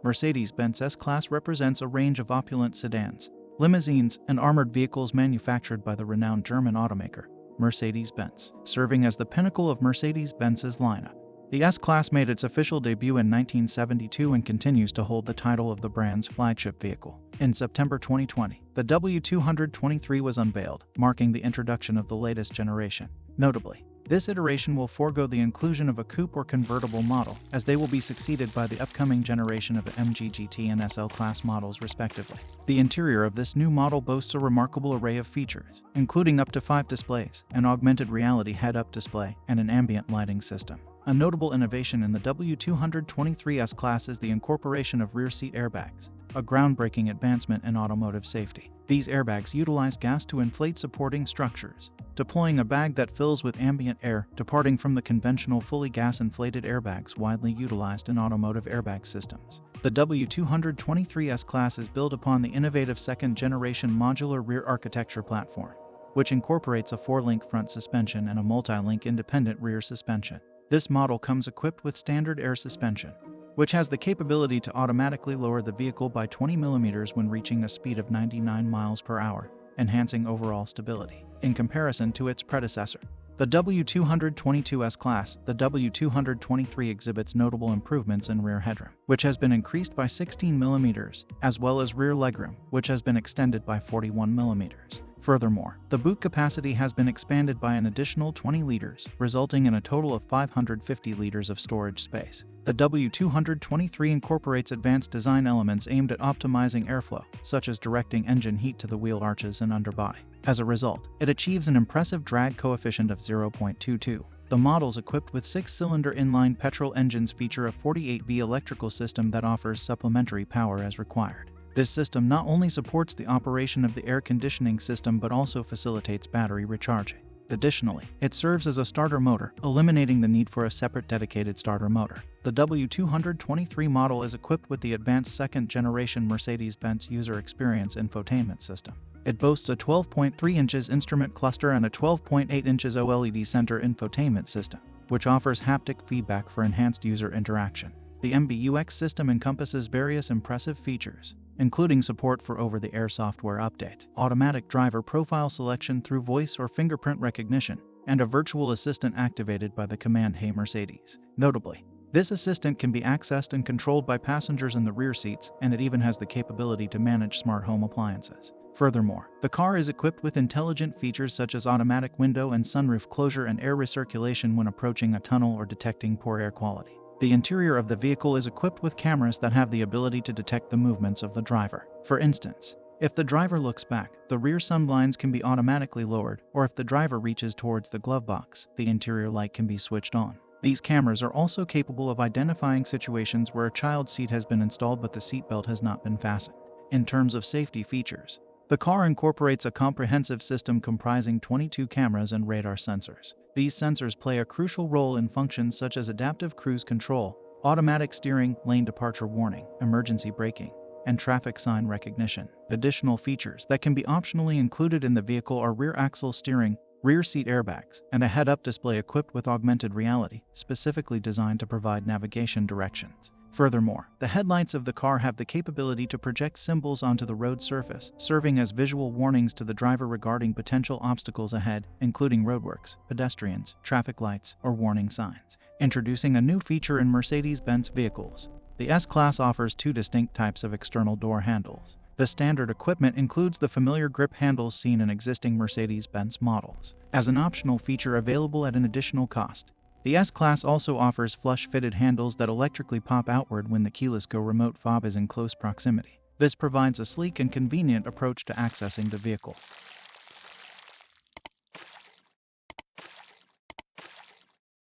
Mercedes-Benz S-Class represents a range of opulent sedans, limousines, and armored vehicles manufactured by the renowned German automaker, Mercedes-Benz, serving as the pinnacle of Mercedes-Benz's lineup. The S-Class made its official debut in 1972 and continues to hold the title of the brand's flagship vehicle. In September 2020, the W223 was unveiled, marking the introduction of the latest generation. Notably, this iteration will forego the inclusion of a coupe or convertible model, as they will be succeeded by the upcoming generation of the MG GT and SL class models respectively. The interior of this new model boasts a remarkable array of features, including up to 5 displays, an augmented reality head-up display, and an ambient lighting system. A notable innovation in the W223 S-Class is the incorporation of rear seat airbags, a groundbreaking advancement in automotive safety. These airbags utilize gas to inflate supporting structures, deploying a bag that fills with ambient air, departing from the conventional fully gas-inflated airbags widely utilized in automotive airbag systems. The W223 S-Class is built upon the innovative second-generation modular rear architecture platform, which incorporates a 4-link front suspension and a multi-link independent rear suspension. This model comes equipped with standard air suspension, which has the capability to automatically lower the vehicle by 20 mm when reaching a speed of 99 miles per hour, enhancing overall stability. In comparison to its predecessor, the W222 S-Class, the W223 exhibits notable improvements in rear headroom, which has been increased by 16 mm, as well as rear legroom, which has been extended by 41 mm. Furthermore, the boot capacity has been expanded by an additional 20 liters, resulting in a total of 550 liters of storage space. The W223 incorporates advanced design elements aimed at optimizing airflow, such as directing engine heat to the wheel arches and underbody. As a result, it achieves an impressive drag coefficient of 0.22. The models equipped with 6-cylinder inline petrol engines feature a 48V electrical system that offers supplementary power as required. This system not only supports the operation of the air conditioning system but also facilitates battery recharging. Additionally, it serves as a starter motor, eliminating the need for a separate dedicated starter motor. The W223 model is equipped with the advanced second-generation Mercedes-Benz user experience infotainment system. It boasts a 12.3 inches instrument cluster and a 12.8 inches OLED center infotainment system, which offers haptic feedback for enhanced user interaction. The MBUX system encompasses various impressive features, including support for over-the-air software update, automatic driver profile selection through voice or fingerprint recognition, and a virtual assistant activated by the command "Hey Mercedes." Notably, this assistant can be accessed and controlled by passengers in the rear seats, and it even has the capability to manage smart home appliances. Furthermore, the car is equipped with intelligent features such as automatic window and sunroof closure and air recirculation when approaching a tunnel or detecting poor air quality. The interior of the vehicle is equipped with cameras that have the ability to detect the movements of the driver. For instance, if the driver looks back, the rear sunblinds can be automatically lowered, or if the driver reaches towards the glove box, the interior light can be switched on. These cameras are also capable of identifying situations where a child seat has been installed but the seatbelt has not been fastened. In terms of safety features, the car incorporates a comprehensive system comprising 22 cameras and radar sensors. These sensors play a crucial role in functions such as adaptive cruise control, automatic steering, lane departure warning, emergency braking, and traffic sign recognition. Additional features that can be optionally included in the vehicle are rear axle steering, rear seat airbags, and a head-up display equipped with augmented reality, specifically designed to provide navigation directions. Furthermore, the headlights of the car have the capability to project symbols onto the road surface, serving as visual warnings to the driver regarding potential obstacles ahead, including roadworks, pedestrians, traffic lights, or warning signs. Introducing a new feature in Mercedes-Benz vehicles, the S-Class offers 2 distinct types of external door handles. The standard equipment includes the familiar grip handles seen in existing Mercedes-Benz models. As an optional feature available at an additional cost, the S-Class also offers flush-fitted handles that electrically pop outward when the keyless go remote fob is in close proximity. This provides a sleek and convenient approach to accessing the vehicle.